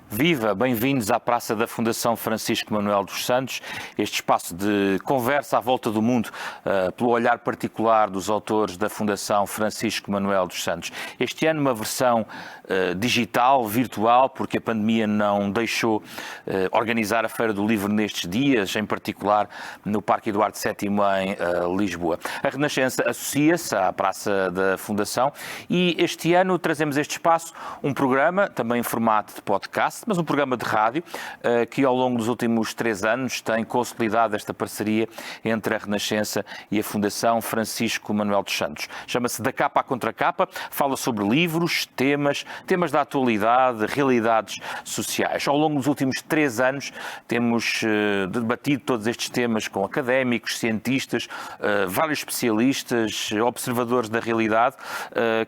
Viva, bem-vindos à Praça da Fundação Francisco Manuel dos Santos, este espaço de conversa à volta do mundo, pelo olhar particular dos autores da Fundação Francisco Manuel dos Santos. Este ano uma versão digital, virtual, porque a pandemia não deixou organizar a Feira do Livro nestes dias, em particular no Parque Eduardo VII em Lisboa. A Renascença associa-se à Praça da Fundação e este ano trazemos este espaço, um programa, também em formato de podcast, mas um programa de rádio que ao longo dos últimos 3 anos tem consolidado esta parceria entre a Renascença e a Fundação Francisco Manuel dos Santos. Chama-se Da Capa à Contracapa, fala sobre livros, temas da atualidade, realidades sociais. Ao longo dos últimos 3 anos temos debatido todos estes temas com académicos, cientistas, vários especialistas, observadores da realidade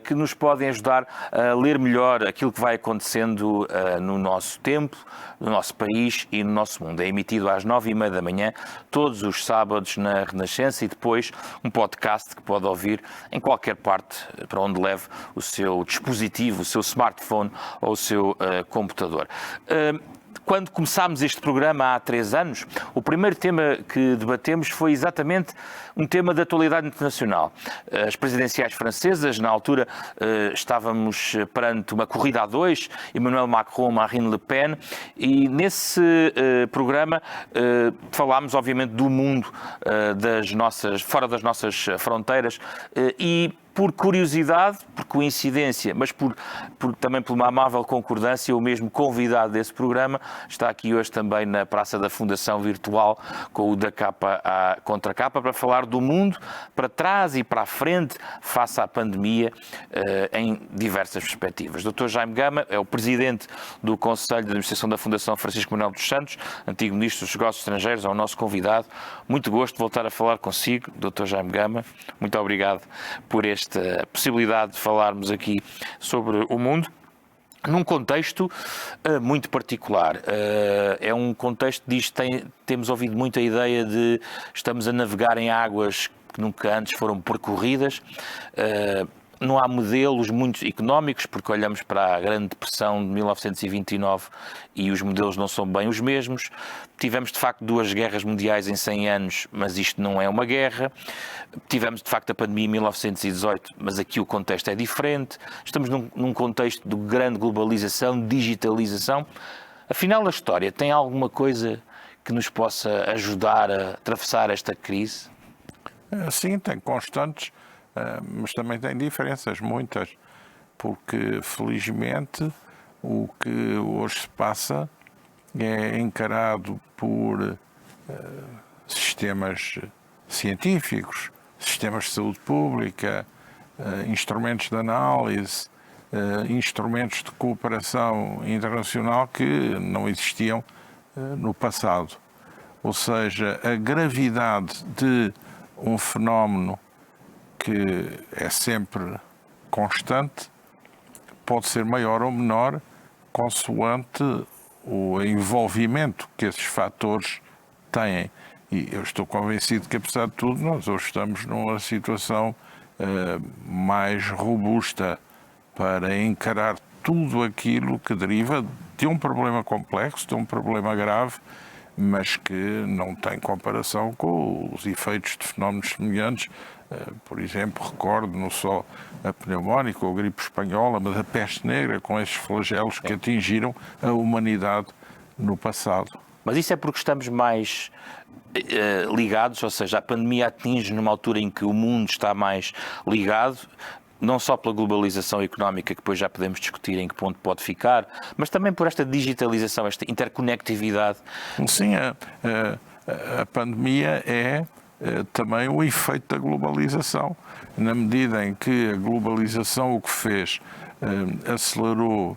que nos podem ajudar a ler melhor aquilo que vai acontecendo no nosso tempo, no nosso país e no nosso mundo. É emitido às 9h30 da manhã, todos os sábados na Renascença e depois um podcast que pode ouvir em qualquer parte para onde leve o seu dispositivo, o seu smartphone ou o seu computador. Quando começámos este programa há 3 anos, o primeiro tema que debatemos foi exatamente um tema de atualidade internacional. As presidenciais francesas, na altura estávamos perante uma corrida a 2, Emmanuel Macron, Marine Le Pen, e nesse programa falámos obviamente do mundo fora das nossas fronteiras e por curiosidade, por coincidência, mas também por uma amável concordância, o mesmo convidado desse programa está aqui hoje também na Praça da Fundação Virtual com o Da Capa à Contracapa para falar do mundo para trás e para a frente face à pandemia em diversas perspectivas. Dr. Jaime Gama é o Presidente do Conselho de Administração da Fundação Francisco Manuel dos Santos, antigo Ministro dos Negócios Estrangeiros, é o nosso convidado. Muito gosto de voltar a falar consigo, Dr. Jaime Gama. Muito obrigado por esta possibilidade de falarmos aqui sobre o mundo num contexto muito particular. É um contexto, temos ouvido muito a ideia de estamos a navegar em águas que nunca antes foram percorridas. Não há modelos muito económicos, porque olhamos para a Grande Depressão de 1929 e os modelos não são bem os mesmos. Tivemos, de facto, 2 guerras mundiais em 100 anos, mas isto não é uma guerra. Tivemos, de facto, a pandemia em 1918, mas aqui o contexto é diferente. Estamos num contexto de grande globalização, digitalização. Afinal, a história tem alguma coisa que nos possa ajudar a atravessar esta crise? Sim, tem constantes, mas também tem diferenças, muitas, porque felizmente o que hoje se passa é encarado por sistemas científicos, sistemas de saúde pública, instrumentos de análise, instrumentos de cooperação internacional que não existiam no passado. Ou seja, a gravidade de um fenómeno que é sempre constante, pode ser maior ou menor, consoante o envolvimento que esses fatores têm. E eu estou convencido que, apesar de tudo, nós hoje estamos numa situação mais robusta para encarar tudo aquilo que deriva de um problema complexo, de um problema grave, mas que não tem comparação com os efeitos de fenómenos semelhantes. Por exemplo, recordo não só a pneumónica ou a gripe espanhola, mas a peste negra, com esses flagelos que atingiram a humanidade no passado. Mas isso é porque estamos mais ligados, ou seja, a pandemia atinge numa altura em que o mundo está mais ligado, não só pela globalização económica, que depois já podemos discutir em que ponto pode ficar, mas também por esta digitalização, esta interconectividade. Sim, a pandemia é também o efeito da globalização, na medida em que a globalização o que fez, acelerou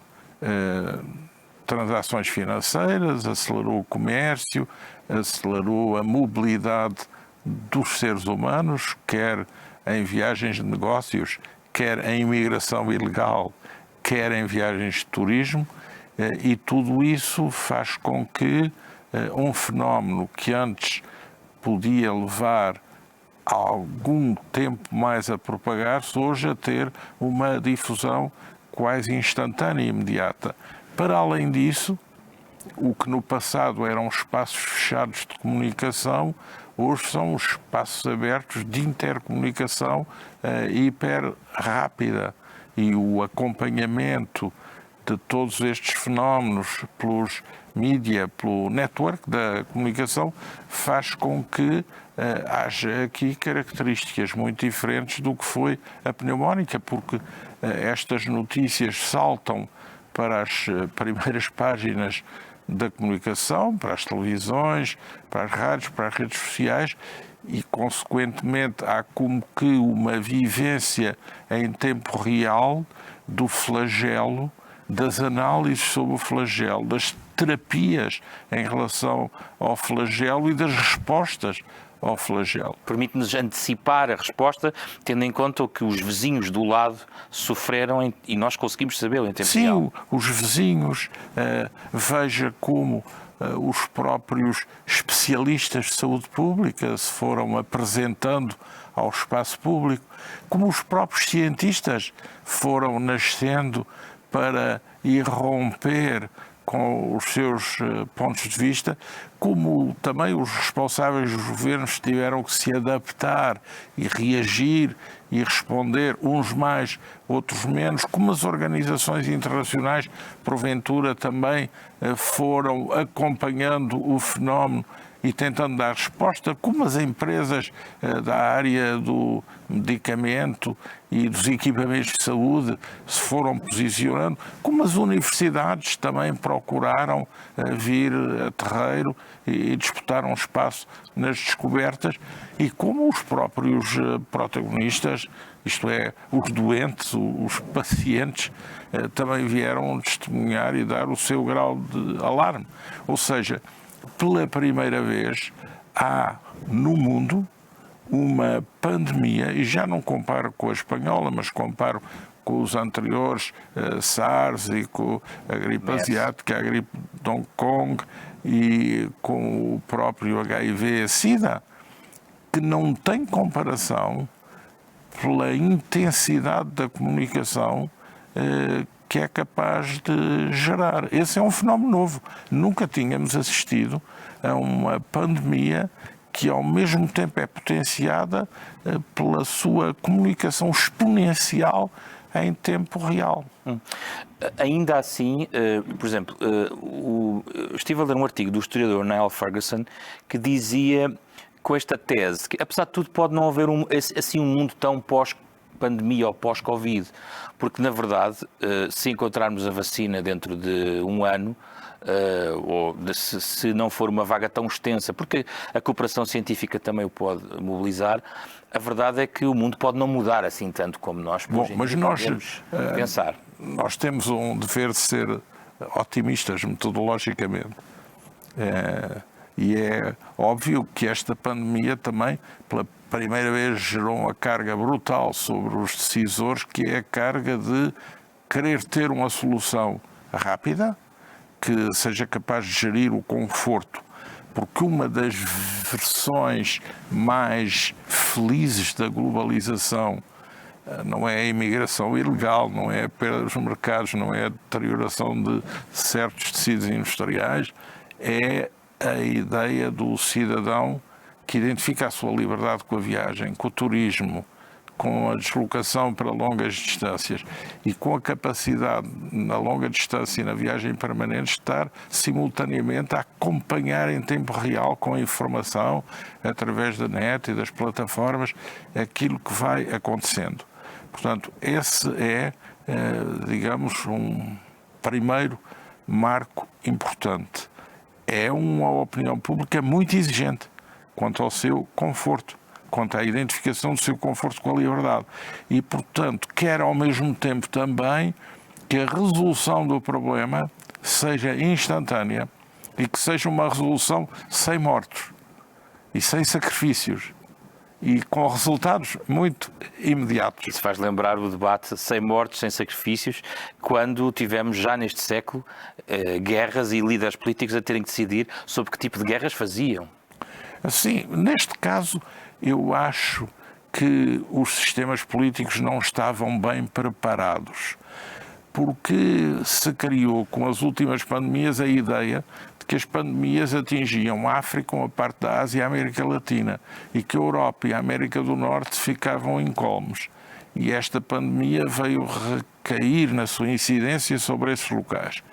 transações financeiras, acelerou o comércio, acelerou a mobilidade dos seres humanos, quer em viagens de negócios, quer em imigração ilegal, quer em viagens de turismo, e tudo isso faz com que um fenómeno que antes podia levar algum tempo mais a propagar-se, hoje a ter uma difusão quase instantânea e imediata. Para além disso, o que no passado eram espaços fechados de comunicação, hoje são os espaços abertos de intercomunicação hiper rápida. E o acompanhamento de todos estes fenómenos pelos mídia, pelo network da comunicação, faz com que haja aqui características muito diferentes do que foi a pneumónica, porque estas notícias saltam para as primeiras páginas da comunicação, para as televisões, para as rádios, para as redes sociais e, consequentemente, há como que uma vivência em tempo real do flagelo, das análises sobre o flagelo, das terapias em relação ao flagelo e das respostas ao flagelo. Permite-nos antecipar a resposta, tendo em conta o que os vizinhos do lado sofreram e nós conseguimos sabê-lo em tempo real. Sim, os vizinhos, veja como os próprios especialistas de saúde pública se foram apresentando ao espaço público, como os próprios cientistas foram nascendo para irromper com os seus pontos de vista, como também os responsáveis dos governos tiveram que se adaptar e reagir e responder, uns mais, outros menos, como as organizações internacionais, porventura, também foram acompanhando o fenómeno e tentando dar resposta, como as empresas da área do medicamento e dos equipamentos de saúde se foram posicionando, como as universidades também procuraram vir a terreiro e disputaram espaço nas descobertas, e como os próprios protagonistas, isto é, os doentes, os pacientes, também vieram testemunhar e dar o seu grau de alarme. Ou seja, pela primeira vez há no mundo uma pandemia, e já não comparo com a espanhola, mas comparo com os anteriores, SARS e com a gripe asiática, a gripe de Hong Kong e com o próprio HIV-Sida, que não tem comparação pela intensidade da comunicação que é capaz de gerar. Esse é um fenómeno novo. Nunca tínhamos assistido a uma pandemia que ao mesmo tempo é potenciada pela sua comunicação exponencial em tempo real. Ainda assim, por exemplo, estive a ler um artigo do historiador Niall Ferguson que dizia, com esta tese, que apesar de tudo pode não haver um mundo tão pós-pandemia ou pós-Covid, porque na verdade, se encontrarmos a vacina dentro de um ano, ou se não for uma vaga tão extensa, porque a cooperação científica também o pode mobilizar, a verdade é que o mundo pode não mudar assim tanto como nós podemos pensar. Nós temos um dever de ser otimistas metodologicamente. E é óbvio que esta pandemia também, pela primeira vez, gerou uma carga brutal sobre os decisores, que é a carga de querer ter uma solução rápida, que seja capaz de gerir o conforto. Porque uma das versões mais felizes da globalização não é a imigração ilegal, não é a perda dos mercados, não é a deterioração de certos tecidos industriais, é a ideia do cidadão que identifica a sua liberdade com a viagem, com o turismo, com a deslocação para longas distâncias e com a capacidade na longa distância e na viagem permanente de estar simultaneamente a acompanhar em tempo real com a informação através da net e das plataformas aquilo que vai acontecendo. Portanto, esse é, digamos, um primeiro marco importante. É uma opinião pública muito exigente quanto ao seu conforto, quanto à identificação do seu conforto com a liberdade. E, portanto, quer ao mesmo tempo também que a resolução do problema seja instantânea e que seja uma resolução sem mortos e sem sacrifícios e com resultados muito imediatos. Isso faz lembrar o debate sem mortos, sem sacrifícios, quando tivemos já neste século guerras e líderes políticos a terem que decidir sobre que tipo de guerras faziam. Sim, neste caso eu acho que os sistemas políticos não estavam bem preparados. porque se criou com as últimas pandemias a ideia de que as pandemias atingiam a África, uma parte da Ásia e a América Latina, e que a Europa e a América do Norte ficavam incólumes. E esta pandemia veio recair na sua incidência sobre esses locais.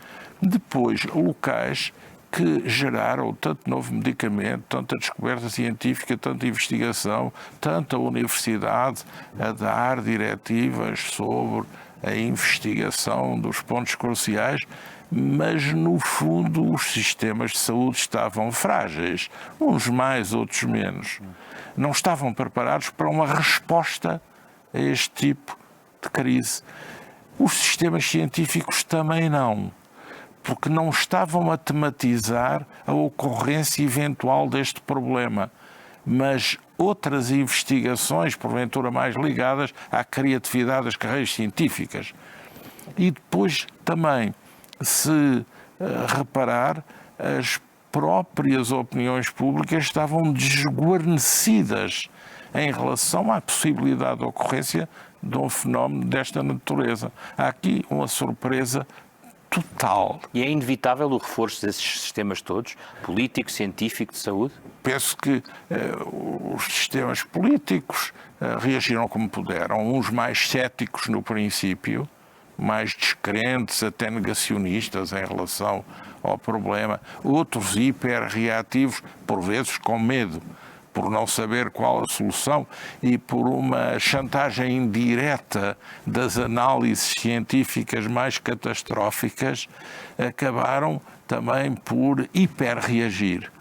Depois, locais que geraram tanto novo medicamento, tanta descoberta científica, tanta investigação, tanta universidade a dar diretivas sobre a investigação dos pontos cruciais, mas no fundo os sistemas de saúde estavam frágeis, uns mais, outros menos. Não estavam preparados para uma resposta a este tipo de crise. Os sistemas científicos também não, porque não estavam a tematizar a ocorrência eventual deste problema, mas outras investigações, porventura mais ligadas à criatividade das carreiras científicas. E depois também, se reparar, as próprias opiniões públicas estavam desguarnecidas em relação à possibilidade de ocorrência de um fenómeno desta natureza. Há aqui uma surpresa total. E é inevitável o reforço desses sistemas todos, político, científico, de saúde? Penso que os sistemas políticos reagiram como puderam, uns mais céticos no princípio, mais descrentes, até negacionistas em relação ao problema, outros hiperreativos, por vezes com medo, por não saber qual a solução e por uma chantagem indireta das análises científicas mais catastróficas, acabaram também por hiperreagir.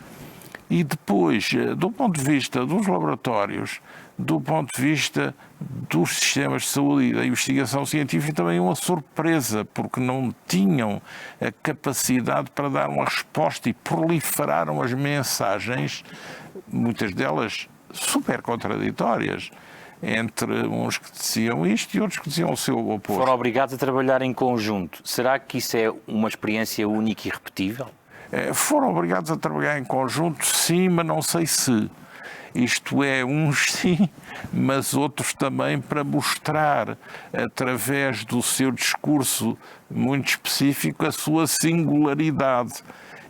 E depois, do ponto de vista dos laboratórios, do ponto de vista dos sistemas de saúde e da investigação científica, também uma surpresa, porque não tinham a capacidade para dar uma resposta e proliferaram as mensagens, muitas delas super contraditórias, entre uns que diziam isto e outros que diziam o seu oposto. Foram obrigados a trabalhar em conjunto. Será que isso é uma experiência única e repetível? Foram obrigados a trabalhar em conjunto, sim, mas não sei se. Isto é, uns sim, mas outros também para mostrar, através do seu discurso muito específico, a sua singularidade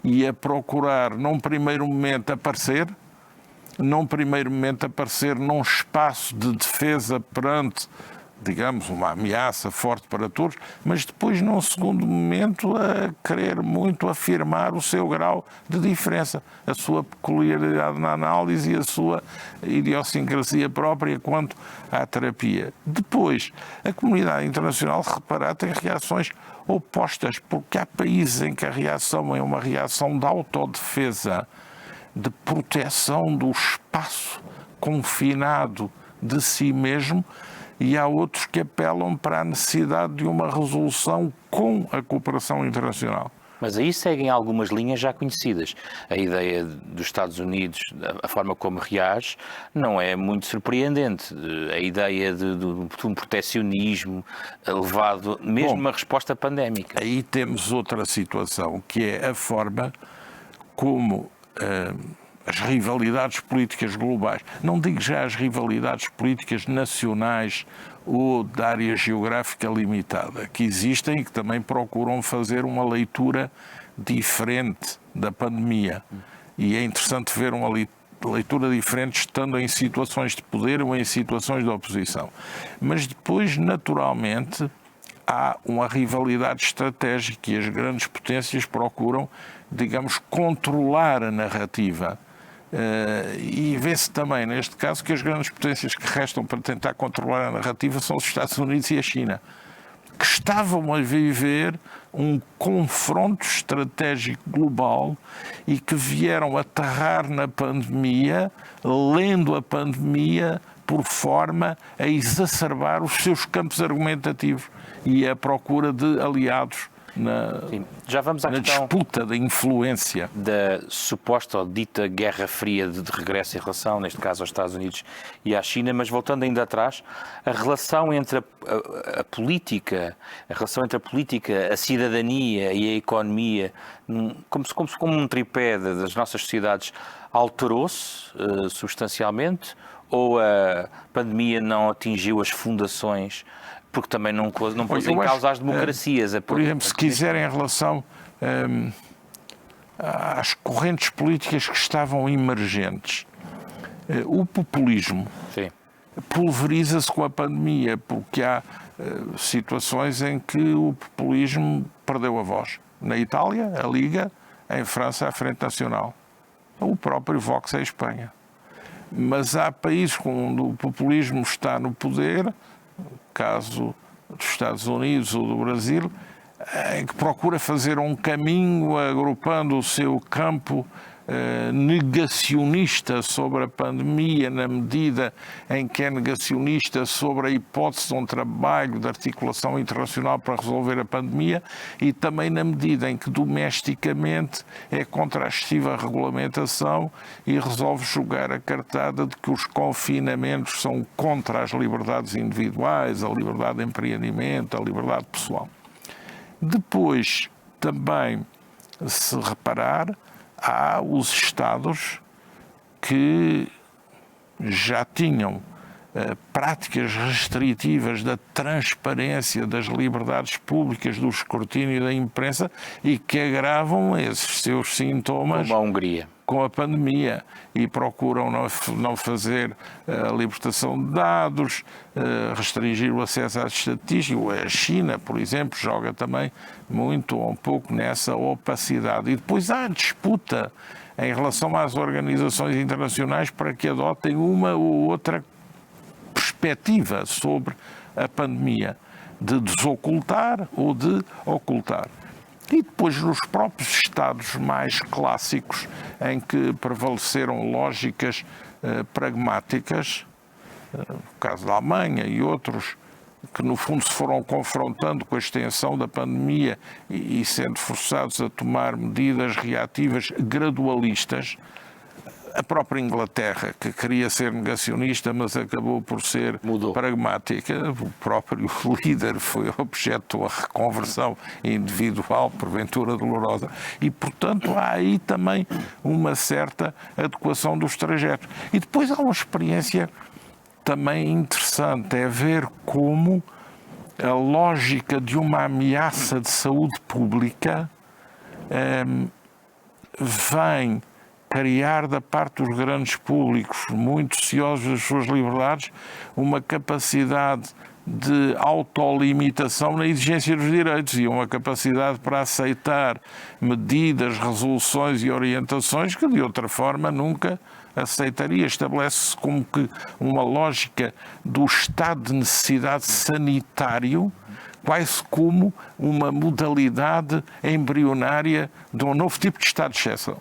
e a procurar, num primeiro momento, aparecer num espaço de defesa perante, digamos, uma ameaça forte para todos, mas depois, num segundo momento, a querer muito afirmar o seu grau de diferença, a sua peculiaridade na análise e a sua idiosincrasia própria quanto à terapia. Depois, a comunidade internacional, reparar, tem reações opostas, porque há países em que a reação é uma reação de autodefesa, de proteção do espaço confinado de si mesmo, e há outros que apelam para a necessidade de uma resolução com a cooperação internacional. Mas aí seguem algumas linhas já conhecidas. A ideia dos Estados Unidos, a forma como reage, não é muito surpreendente. A ideia de um protecionismo levado mesmo a resposta pandémica. Aí temos outra situação, que é a forma como as rivalidades políticas globais, não digo já as rivalidades políticas nacionais ou da área geográfica limitada, que existem e que também procuram fazer uma leitura diferente da pandemia. E é interessante ver uma leitura diferente estando em situações de poder ou em situações de oposição. Mas depois, naturalmente, há uma rivalidade estratégica e as grandes potências procuram, digamos, controlar a narrativa. E vê-se também, neste caso, que as grandes potências que restam para tentar controlar a narrativa são os Estados Unidos e a China, que estavam a viver um confronto estratégico global e que vieram aterrar na pandemia, lendo a pandemia por forma a exacerbar os seus campos argumentativos e a procura de aliados já vamos à na disputa da influência. Da suposta ou dita Guerra Fria de regresso em relação, neste caso, aos Estados Unidos e à China, mas voltando ainda atrás, a relação entre a política, a cidadania e a economia, como um tripé das nossas sociedades, alterou-se substancialmente, ou a pandemia não atingiu as fundações Porque também não pôs em causa as democracias. Por exemplo, se quiserem, em relação às correntes políticas que estavam emergentes, o populismo pulveriza-se com a pandemia, porque há situações em que o populismo perdeu a voz. Na Itália, a Liga; em França, a Frente Nacional; o próprio Vox em Espanha. Mas há países onde o populismo está no poder, caso dos Estados Unidos ou do Brasil, em que procura fazer um caminho agrupando o seu campo negacionista sobre a pandemia, na medida em que é negacionista sobre a hipótese de um trabalho de articulação internacional para resolver a pandemia, e também na medida em que domesticamente é contra a excessiva regulamentação e resolve jogar a cartada de que os confinamentos são contra as liberdades individuais, a liberdade de empreendimento, a liberdade pessoal. Depois, também, se reparar, há os Estados que já tinham práticas restritivas da transparência das liberdades públicas, do escrutínio da imprensa, e que agravam esses seus sintomas. Como a Hungria. Com a pandemia, e procuram não fazer a libertação de dados, restringir o acesso às estatísticas. A China, por exemplo, joga também muito ou um pouco nessa opacidade. E depois há a disputa em relação às organizações internacionais para que adotem uma ou outra perspectiva sobre a pandemia, de desocultar ou de ocultar. E depois, nos próprios Estados mais clássicos, em que prevaleceram lógicas pragmáticas, o caso da Alemanha e outros, que no fundo se foram confrontando com a extensão da pandemia e sendo forçados a tomar medidas reativas gradualistas. A própria Inglaterra, que queria ser negacionista, mas acabou por ser pragmática. O próprio líder foi objeto da reconversão individual, porventura dolorosa. E, portanto, há aí também uma certa adequação dos trajetos. E depois há uma experiência também interessante, é ver como a lógica de uma ameaça de saúde pública vem criar da parte dos grandes públicos, muito ciosos das suas liberdades, uma capacidade de autolimitação na exigência dos direitos e uma capacidade para aceitar medidas, resoluções e orientações que de outra forma nunca aceitaria. Estabelece-se como que uma lógica do estado de necessidade sanitário, quase como uma modalidade embrionária de um novo tipo de estado de exceção.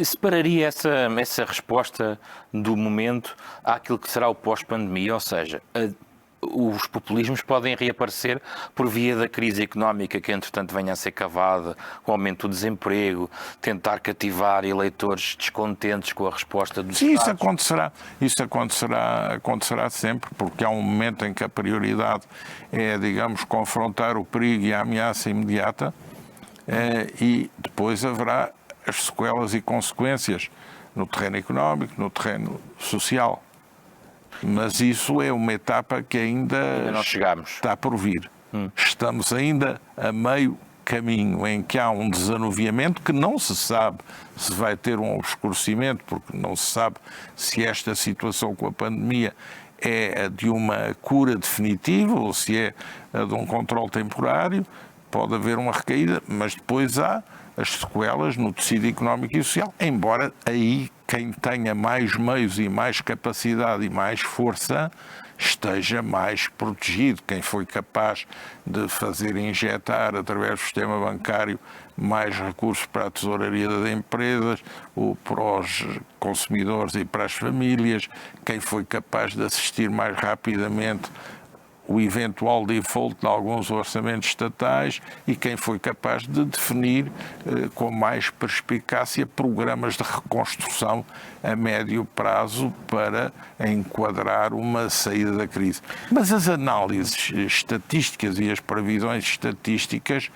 Separaria essa resposta do momento àquilo que será o pós-pandemia, ou seja, os populismos podem reaparecer por via da crise económica que entretanto venha a ser cavada, com o aumento do desemprego, tentar cativar eleitores descontentes com a resposta dos Estados. Isso acontecerá sempre, porque há um momento em que a prioridade é, digamos, confrontar o perigo e a ameaça imediata, e depois haverá as sequelas e consequências no terreno económico, no terreno social. Mas isso é uma etapa que ainda não chegamos. Está por vir. Estamos ainda a meio caminho em que há um desanuviamento que não se sabe se vai ter um obscurecimento, porque não se sabe se esta situação com a pandemia é a de uma cura definitiva ou se é a de um controle temporário. Pode haver uma recaída, mas depois há as sequelas no tecido económico e social, embora aí quem tenha mais meios e mais capacidade e mais força esteja mais protegido. Quem foi capaz de fazer injetar através do sistema bancário mais recursos para a tesouraria das empresas, ou para os consumidores e para as famílias, quem foi capaz de assistir mais rapidamente o eventual default de alguns orçamentos estatais e quem foi capaz de definir com mais perspicácia programas de reconstrução a médio prazo para enquadrar uma saída da crise. Mas as análises estatísticas e as previsões estatísticas,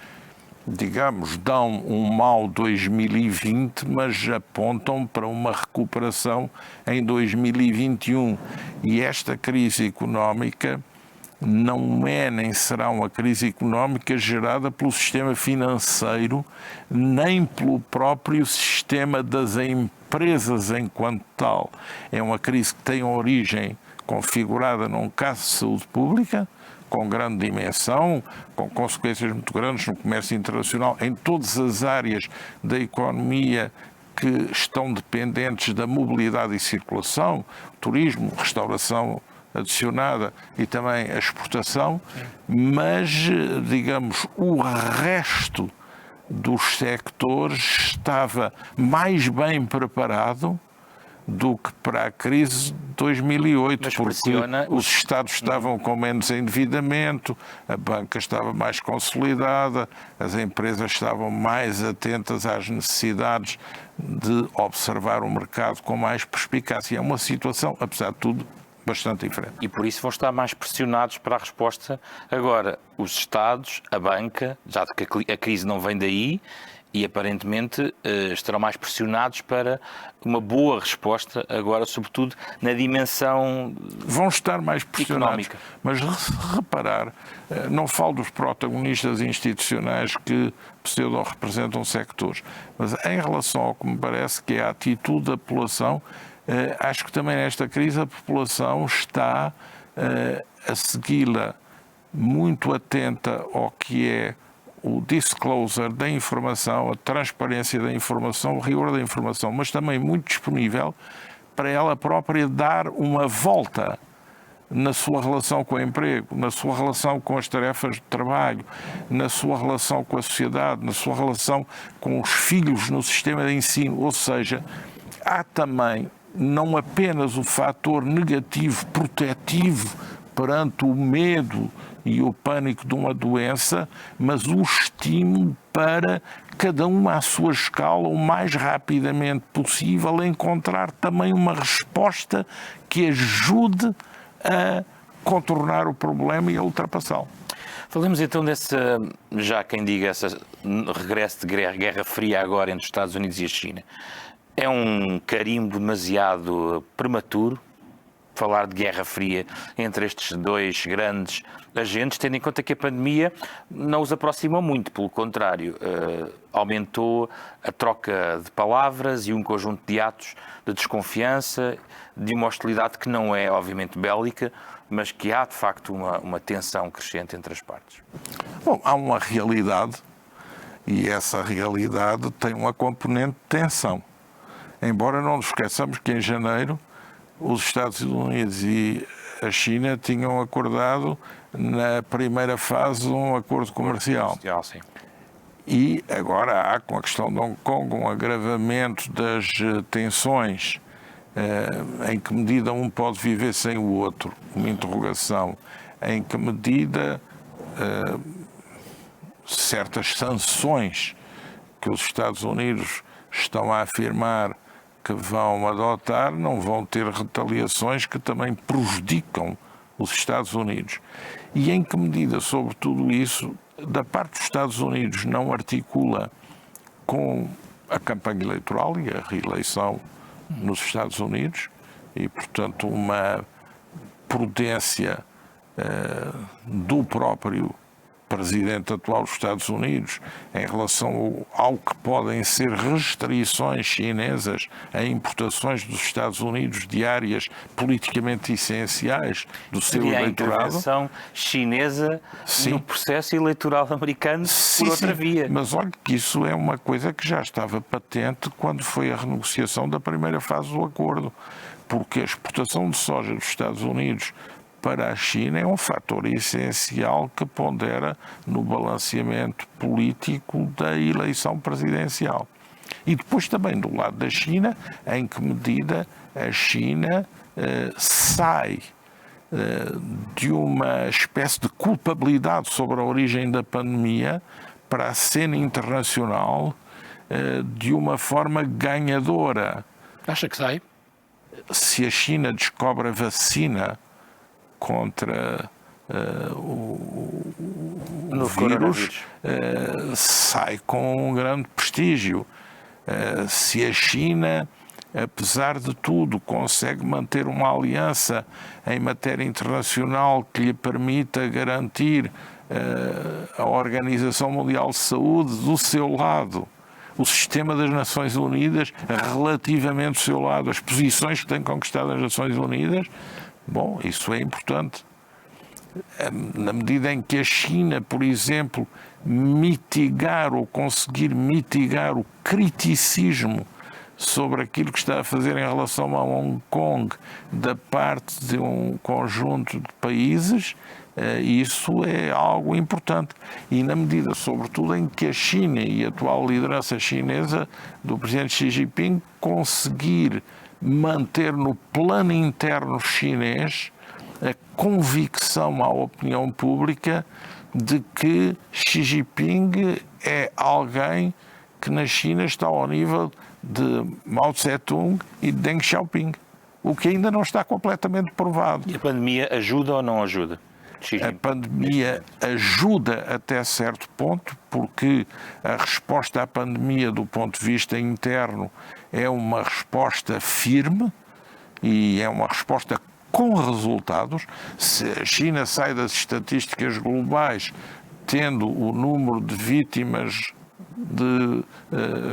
digamos, dão um mau 2020, mas apontam para uma recuperação em 2021. E esta crise económica não é nem será uma crise económica gerada pelo sistema financeiro, nem pelo próprio sistema das empresas enquanto tal. É uma crise que tem origem configurada num caso de saúde pública, com grande dimensão, com consequências muito grandes no comércio internacional, em todas as áreas da economia que estão dependentes da mobilidade e circulação, turismo, restauração adicionada e também a exportação, mas, digamos, o resto dos sectores estava mais bem preparado do que para a crise de 2008, Mas porque pressiona os Estados estavam com menos endividamento, a banca estava mais consolidada, as empresas estavam mais atentas às necessidades de observar o mercado com mais perspicácia. É uma situação, apesar de tudo, bastante diferente. E por isso vão estar mais pressionados para a resposta. Agora, os Estados, a banca, já que a crise não vem daí, e aparentemente estarão mais pressionados para uma boa resposta agora, sobretudo na dimensão vão estar mais pressionados, económica. Mas reparar, não falo dos protagonistas institucionais que pseudo-representam sectores, mas em relação ao que me parece que é a atitude da população, acho que também nesta crise a população está a segui-la muito atenta ao que é o disclosure da informação, a transparência da informação, o rigor da informação, mas também muito disponível para ela própria dar uma volta na sua relação com o emprego, na sua relação com as tarefas de trabalho, na sua relação com a sociedade, na sua relação com os filhos no sistema de ensino. Ou seja, há também não apenas o fator negativo, protetivo perante o medo e o pânico de uma doença, mas o estímulo para cada um à sua escala, o mais rapidamente possível, encontrar também uma resposta que ajude a contornar o problema e a ultrapassá-lo. Falemos então desse, já quem diga, esse regresso de Guerra Fria agora entre os Estados Unidos e a China. É um carimbo demasiado prematuro falar de Guerra Fria entre estes dois grandes agentes, tendo em conta que a pandemia não os aproximou muito, pelo contrário, aumentou a troca de palavras e um conjunto de atos de desconfiança, de uma hostilidade que não é, obviamente, bélica, mas que há, de facto, uma tensão crescente entre as partes. Bom, há uma realidade e essa realidade tem uma componente de tensão. Embora não nos esqueçamos que em janeiro os Estados Unidos e a China tinham acordado na primeira fase um acordo comercial. Sim. E agora há, com a questão de Hong Kong, um agravamento das tensões. Em que medida um pode viver sem o outro? Uma interrogação. Em que medida certas sanções que os Estados Unidos estão a afirmar que vão adotar não vão ter retaliações que também prejudicam os Estados Unidos. E em que medida, sobre tudo isso, da parte dos Estados Unidos não articula com a campanha eleitoral e a reeleição nos Estados Unidos e, portanto, uma prudência do próprio presidente atual dos Estados Unidos em relação ao que podem ser restrições chinesas a importações dos Estados Unidos de áreas politicamente essenciais do seu eleitorado. A intervenção chinesa no processo eleitoral americano por outra via. Mas olha que isso é uma coisa que já estava patente quando foi a renegociação da primeira fase do acordo, porque a exportação de soja dos Estados Unidos para a China é um fator essencial que pondera no balanceamento político da eleição presidencial. E depois também do lado da China, em que medida a China sai de uma espécie de culpabilidade sobre a origem da pandemia para a cena internacional de uma forma ganhadora. Acha que sai? Se a China descobre a vacina contra o vírus, sai com um grande prestígio. Se a China apesar de tudo, consegue manter uma aliança em matéria internacional que lhe permita garantir a Organização Mundial de Saúde do seu lado, o sistema das Nações Unidas relativamente do seu lado, as posições que tem conquistado as Nações Unidas, bom, isso é importante. Na medida em que a China, por exemplo, mitigar ou conseguir mitigar o criticismo sobre aquilo que está a fazer em relação a Hong Kong da parte de um conjunto de países, isso é algo importante. E na medida, sobretudo, em que a China e a atual liderança chinesa do presidente Xi Jinping conseguir manter no plano interno chinês a convicção à opinião pública de que Xi Jinping é alguém que na China está ao nível de Mao Tse-tung e de Deng Xiaoping, o que ainda não está completamente provado. E a pandemia ajuda ou não ajuda? A pandemia ajuda até certo ponto, porque a resposta à pandemia do ponto de vista interno é uma resposta firme e é uma resposta com resultados. Se a China sai das estatísticas globais tendo o número de vítimas de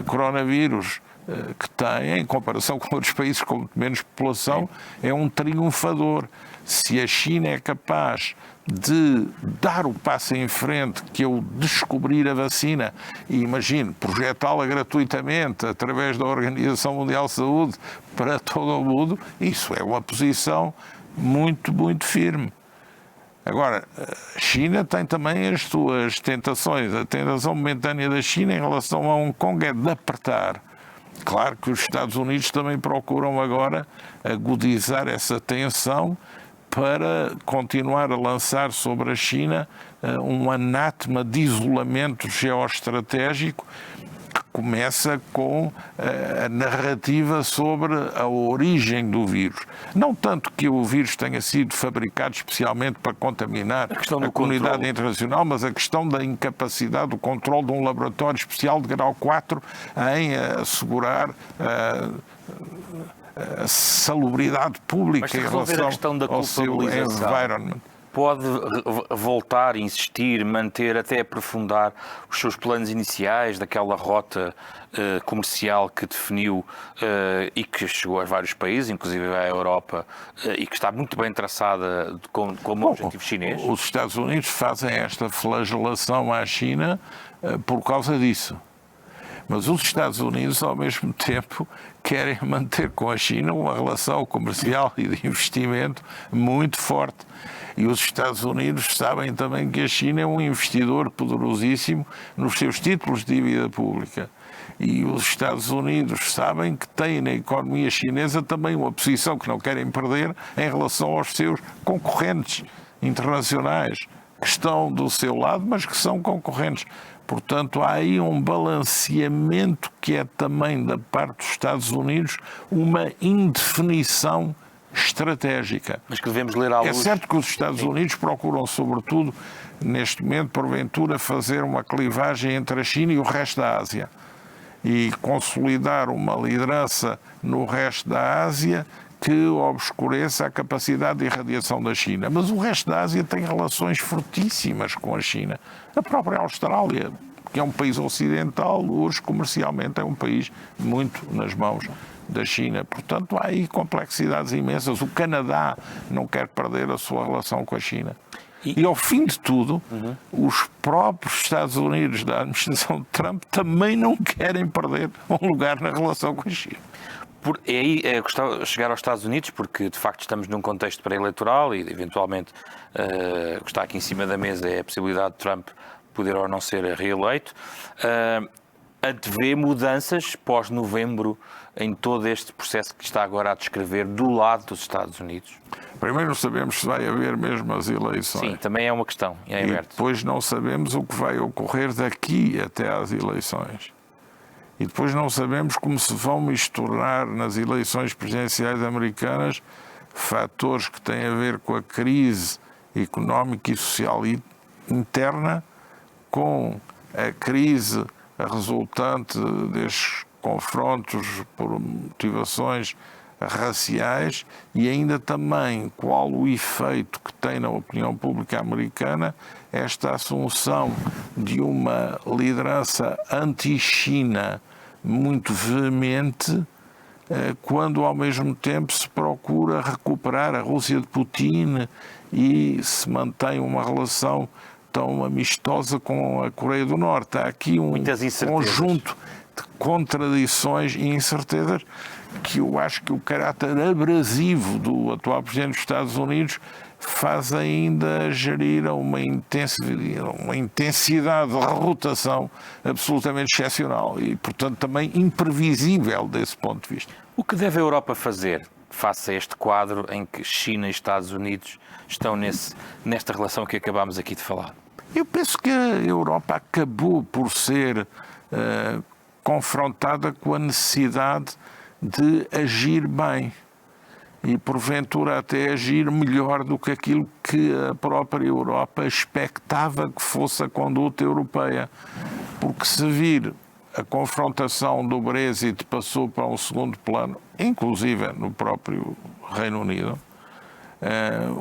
coronavírus que tem, em comparação com outros países com muito menos população, é um triunfador. Se a China é capaz de dar o passo em frente, que é o descobrir a vacina, e imagine, projetá-la gratuitamente através da Organização Mundial de Saúde para todo o mundo, isso é uma posição muito, muito firme. Agora, a China tem também as suas tentações. A tentação momentânea da China em relação a Hong Kong é de apertar. Claro que os Estados Unidos também procuram agora agudizar essa tensão para continuar a lançar sobre a China um anátema de isolamento geoestratégico que começa com a narrativa sobre a origem do vírus. Não tanto que o vírus tenha sido fabricado especialmente para contaminar a comunidade internacional, mas a questão da incapacidade do controle de um laboratório especial de grau 4 em assegurar a salubridade pública em relação ao seu environment. Pode voltar a insistir, manter, até aprofundar os seus planos iniciais daquela rota comercial que definiu e que chegou a vários países, inclusive à Europa, e que está muito bem traçada como objetivo chinês? Os Estados Unidos fazem esta flagelação à China por causa disso. Mas os Estados Unidos, ao mesmo tempo, querem manter com a China uma relação comercial e de investimento muito forte. E os Estados Unidos sabem também que a China é um investidor poderosíssimo nos seus títulos de dívida pública. E os Estados Unidos sabem que têm na economia chinesa também uma posição que não querem perder em relação aos seus concorrentes internacionais, que estão do seu lado, mas que são concorrentes. Portanto, há aí um balanceamento que é também da parte dos Estados Unidos uma indefinição estratégica. Mas que devemos ler à luz. É certo que os Estados Unidos procuram, sobretudo, neste momento, porventura, fazer uma clivagem entre a China e o resto da Ásia e consolidar uma liderança no resto da Ásia que obscureça a capacidade de irradiação da China. Mas o resto da Ásia tem relações fortíssimas com a China. A própria Austrália, que é um país ocidental, hoje comercialmente é um país muito nas mãos da China. Portanto, há aí complexidades imensas. O Canadá não quer perder a sua relação com a China. E ao fim de tudo, os próprios Estados Unidos da administração de Trump também não querem perder um lugar na relação com a China. É aí gostava de chegar aos Estados Unidos, porque de facto estamos num contexto pré-eleitoral e eventualmente o que está aqui em cima da mesa é a possibilidade de Trump poder ou não ser reeleito. Antevê mudanças pós-novembro em todo este processo que está agora a descrever do lado dos Estados Unidos? Primeiro não sabemos se vai haver mesmo as eleições. Sim, também é uma questão. É e depois não sabemos o que vai ocorrer daqui até às eleições. E depois não sabemos como se vão misturar nas eleições presidenciais americanas fatores que têm a ver com a crise económica e social interna, com a crise resultante destes confrontos por motivações raciais e ainda também qual o efeito que tem na opinião pública americana esta assunção de uma liderança anti-China muito veemente, quando ao mesmo tempo se procura recuperar a Rússia de Putin e se mantém uma relação tão amistosa com a Coreia do Norte. Há aqui um conjunto de contradições e incertezas que eu acho que o caráter abrasivo do atual Presidente dos Estados Unidos faz ainda gerir uma intensidade de rotação absolutamente excepcional e, portanto, também imprevisível desse ponto de vista. O que deve a Europa fazer face a este quadro em que China e Estados Unidos estão nesta relação que acabámos aqui de falar? Eu penso que a Europa acabou por ser confrontada com a necessidade de agir bem e, porventura, até agir melhor do que aquilo que a própria Europa expectava que fosse a conduta europeia. Porque se vir a confrontação do Brexit passou para um segundo plano, inclusive no próprio Reino Unido,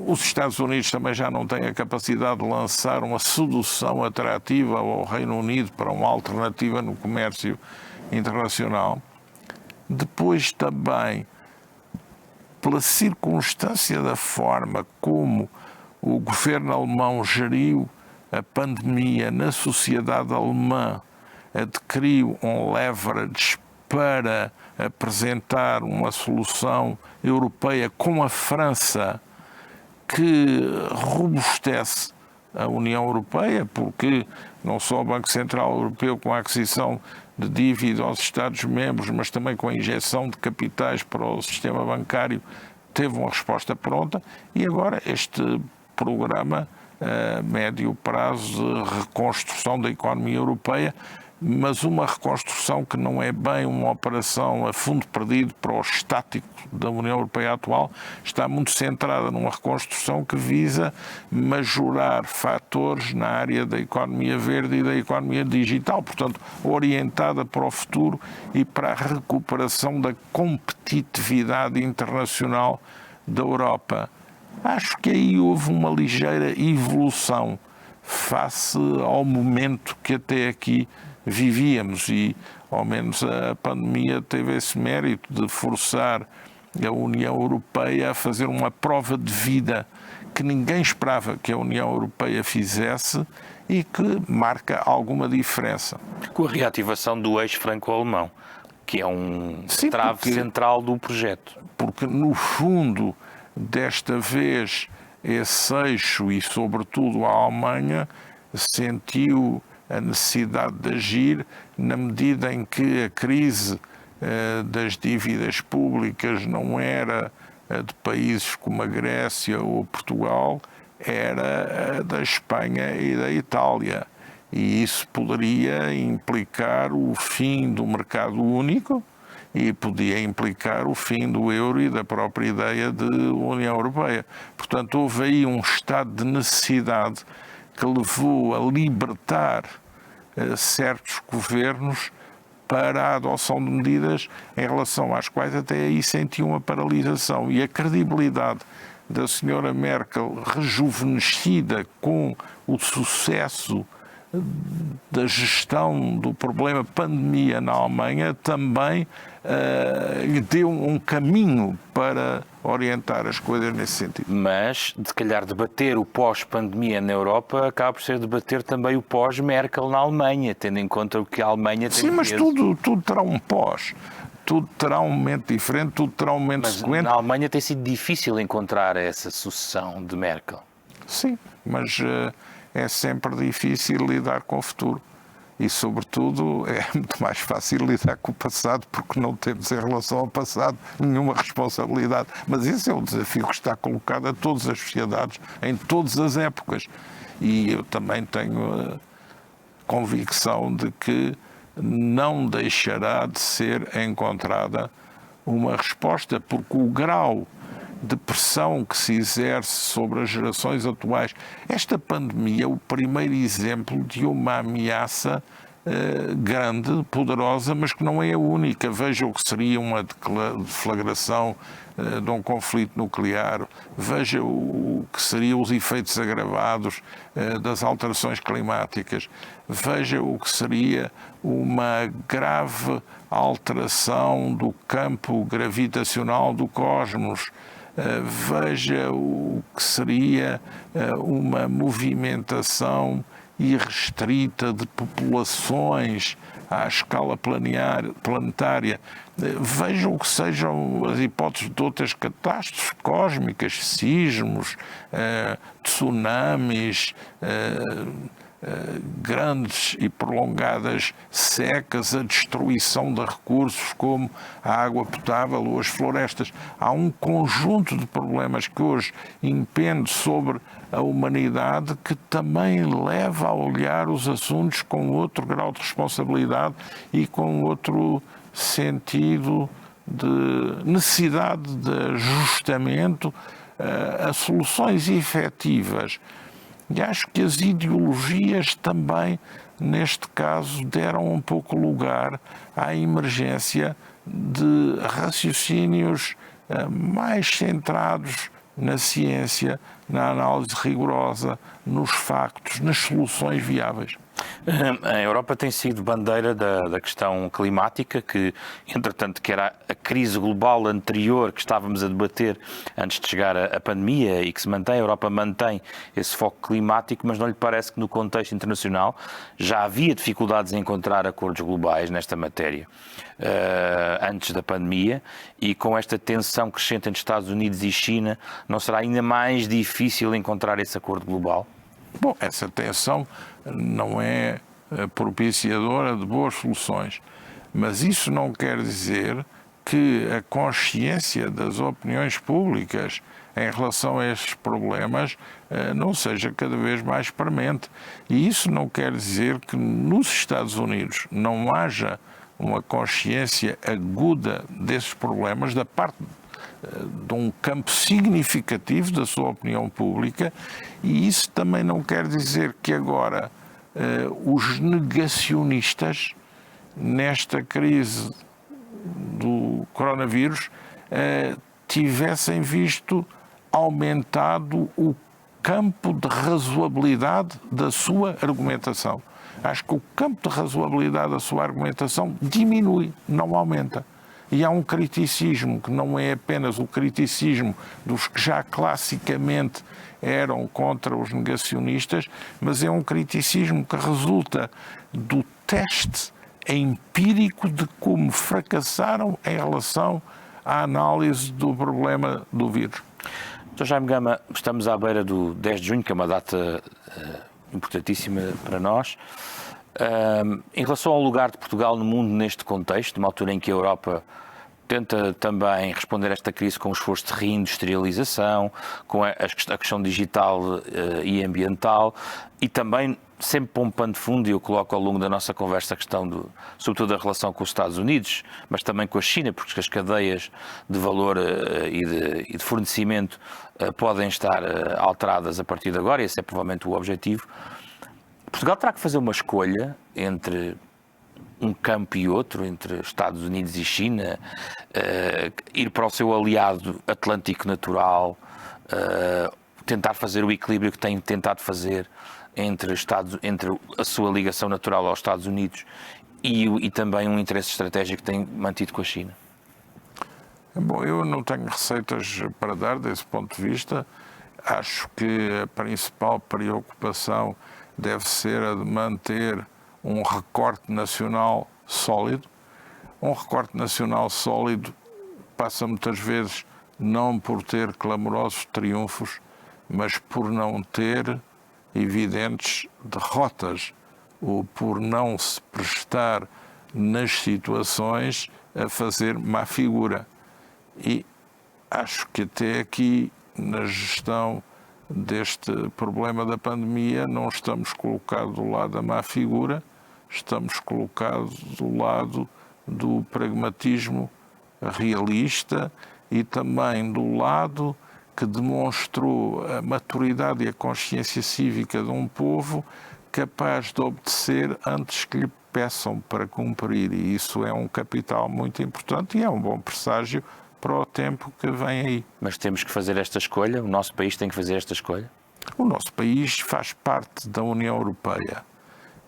os Estados Unidos também já não têm a capacidade de lançar uma sedução atrativa ao Reino Unido para uma alternativa no comércio internacional. Depois também, pela circunstância da forma como o governo alemão geriu a pandemia na sociedade alemã, adquiriu um leverage para apresentar uma solução europeia com a França que robustece a União Europeia, porque não só o Banco Central Europeu, com a aquisição de dívida aos Estados-membros, mas também com a injeção de capitais para o sistema bancário, teve uma resposta pronta, e agora este programa a médio prazo de reconstrução da economia europeia, mas uma reconstrução que não é bem uma operação a fundo perdido para o estático da União Europeia atual, está muito centrada numa reconstrução que visa majorar fatores na área da economia verde e da economia digital, portanto, orientada para o futuro e para a recuperação da competitividade internacional da Europa. Acho que aí houve uma ligeira evolução face ao momento que até aqui vivíamos e, ao menos, a pandemia teve esse mérito de forçar a União Europeia a fazer uma prova de vida que ninguém esperava que a União Europeia fizesse e que marca alguma diferença. Com a reativação do eixo franco-alemão, que é um trave central do projeto. Porque, no fundo, desta vez, esse eixo e, sobretudo, a Alemanha sentiu a necessidade de agir na medida em que a crise das dívidas públicas não era a de países como a Grécia ou Portugal, era a da Espanha e da Itália. E isso poderia implicar o fim do mercado único e podia implicar o fim do euro e da própria ideia de União Europeia. Portanto, houve aí um estado de necessidade que levou a libertar certos governos para a adoção de medidas em relação às quais até aí sentiam uma paralisação. E a credibilidade da senhora Merkel, rejuvenescida com o sucesso da gestão do problema pandemia na Alemanha, também lhe deu um caminho para orientar as coisas nesse sentido. Mas, de calhar, debater o pós-pandemia na Europa acaba por ser debater também o pós-Merkel na Alemanha, tendo em conta o que a Alemanha tem. Sim, mas tudo terá um pós. Tudo terá um momento diferente, tudo terá um momento sequente. Na Alemanha tem sido difícil encontrar essa sucessão de Merkel. Sim, mas é sempre difícil lidar com o futuro. E, sobretudo, é muito mais fácil lidar com o passado, porque não temos, em relação ao passado, nenhuma responsabilidade. Mas esse é um desafio que está colocado a todas as sociedades, em todas as épocas. E eu também tenho a convicção de que não deixará de ser encontrada uma resposta, porque o grau de pressão que se exerce sobre as gerações atuais. Esta pandemia é o primeiro exemplo de uma ameaça grande, poderosa, mas que não é a única. Veja o que seria uma deflagração de um conflito nuclear, veja o que seriam os efeitos agravados das alterações climáticas, veja o que seria uma grave alteração do campo gravitacional do cosmos, veja o que seria uma movimentação irrestrita de populações à escala planetária. Vejam o que sejam as hipóteses de outras catástrofes cósmicas, sismos, tsunamis, grandes e prolongadas secas, a destruição de recursos como a água potável ou as florestas. Há um conjunto de problemas que hoje impende sobre a humanidade que também leva a olhar os assuntos com outro grau de responsabilidade e com outro sentido de necessidade de ajustamento a soluções efetivas. E acho que as ideologias também, neste caso, deram um pouco lugar à emergência de raciocínios mais centrados na ciência, na análise rigorosa, nos factos, nas soluções viáveis. A Europa tem sido bandeira da questão climática, que, entretanto, que era a crise global anterior que estávamos a debater antes de chegar à pandemia e que se mantém. A Europa mantém esse foco climático, mas não lhe parece que no contexto internacional já havia dificuldades em encontrar acordos globais nesta matéria antes da pandemia, e com esta tensão crescente entre Estados Unidos e China, não será ainda mais difícil encontrar esse acordo global? Bom, essa tensão não é propiciadora de boas soluções, mas isso não quer dizer que a consciência das opiniões públicas em relação a estes problemas não seja cada vez mais premente. E isso não quer dizer que nos Estados Unidos não haja uma consciência aguda desses problemas da parte de um campo significativo da sua opinião pública, e isso também não quer dizer que agora os negacionistas nesta crise do coronavírus tivessem visto aumentado o campo de razoabilidade da sua argumentação. Acho que o campo de razoabilidade da sua argumentação diminui, não aumenta. E há um criticismo que não é apenas o criticismo dos que já classicamente eram contra os negacionistas, mas é um criticismo que resulta do teste empírico de como fracassaram em relação à análise do problema do vírus. Dr. Jaime Gama, estamos à beira do 10 de junho, que é uma data importantíssima para nós. Em relação ao lugar de Portugal no mundo neste contexto, numa altura em que a Europa tenta também responder a esta crise com um esforço de reindustrialização, com a questão digital e ambiental, e também sempre para um pano de fundo, e eu coloco ao longo da nossa conversa a questão, sobretudo da relação com os Estados Unidos, mas também com a China, porque as cadeias de valor e de fornecimento podem estar alteradas a partir de agora, e esse é provavelmente o objetivo. Portugal terá que fazer uma escolha entre um campo e outro, entre Estados Unidos e China, ir para o seu aliado atlântico natural, tentar fazer o equilíbrio que tem tentado fazer entre a sua ligação natural aos Estados Unidos e também um interesse estratégico que tem mantido com a China. Bom, eu não tenho receitas para dar desse ponto de vista. Acho que a principal preocupação deve ser a de manter um recorte nacional sólido. Um recorte nacional sólido passa muitas vezes não por ter clamorosos triunfos, mas por não ter evidentes derrotas, ou por não se prestar nas situações a fazer má figura. E acho que até aqui, na gestão deste problema da pandemia, não estamos colocados do lado da má figura, estamos colocados do lado do pragmatismo realista e também do lado que demonstrou a maturidade e a consciência cívica de um povo capaz de obedecer antes que lhe peçam para cumprir, e isso é um capital muito importante e é um bom presságio para o tempo que vem aí. Mas temos que fazer esta escolha? O nosso país tem que fazer esta escolha? O nosso país faz parte da União Europeia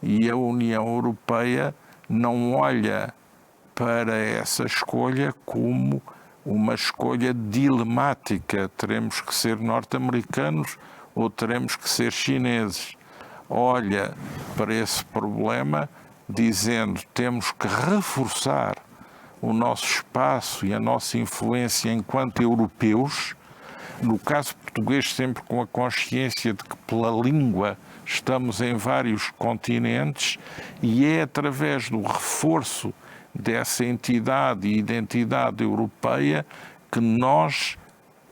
e a União Europeia não olha para essa escolha como uma escolha dilemática. Teremos que ser norte-americanos ou teremos que ser chineses. Olha para esse problema dizendo que temos que reforçar o nosso espaço e a nossa influência enquanto europeus. No caso português, sempre com a consciência de que pela língua estamos em vários continentes, e é através do reforço dessa entidade e identidade europeia que nós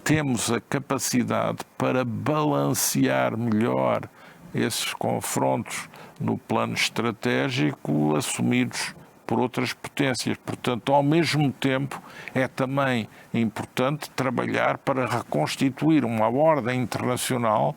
temos a capacidade para balancear melhor esses confrontos no plano estratégico assumidos por outras potências. Portanto, ao mesmo tempo, é também importante trabalhar para reconstituir uma ordem internacional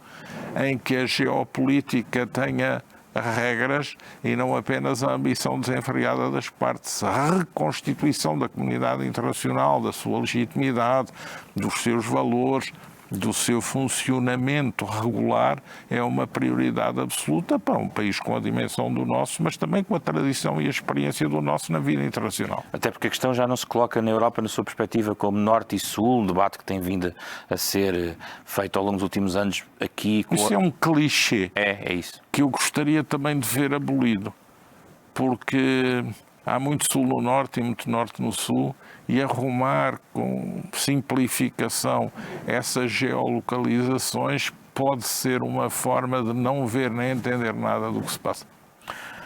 em que a geopolítica tenha regras e não apenas a ambição desenfreada das partes. A reconstituição da comunidade internacional, da sua legitimidade, dos seus valores, do seu funcionamento regular é uma prioridade absoluta para um país com a dimensão do nosso, mas também com a tradição e a experiência do nosso na vida internacional. Até porque a questão já não se coloca na Europa, na sua perspectiva, como Norte e Sul, um debate que tem vindo a ser feito ao longo dos últimos anos aqui. Isso é um clichê. É isso. Que eu gostaria também de ver abolido, porque há muito Sul no Norte e muito Norte no Sul, e arrumar com simplificação essas geolocalizações pode ser uma forma de não ver nem entender nada do que se passa.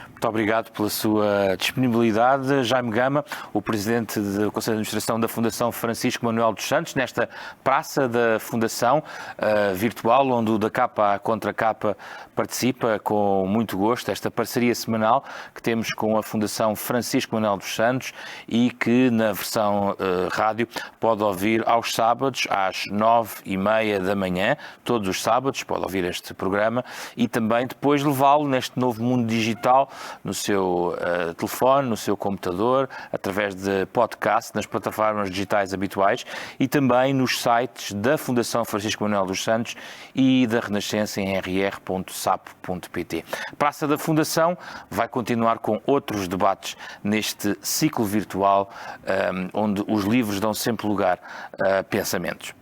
Muito obrigado pela sua disponibilidade, Jaime Gama, o Presidente do Conselho de Administração da Fundação Francisco Manuel dos Santos, nesta praça da Fundação virtual, onde o Da Capa à Contra Capa participa com muito gosto, esta parceria semanal que temos com a Fundação Francisco Manuel dos Santos e que na versão rádio pode ouvir aos sábados às 9h30 da manhã, todos os sábados pode ouvir este programa e também depois levá-lo neste novo mundo digital no seu telefone, no seu computador, através de podcast, nas plataformas digitais habituais e também nos sites da Fundação Francisco Manuel dos Santos e da Renascença em rr.sapo.pt. Praça da Fundação vai continuar com outros debates neste ciclo virtual, onde os livros dão sempre lugar a pensamentos.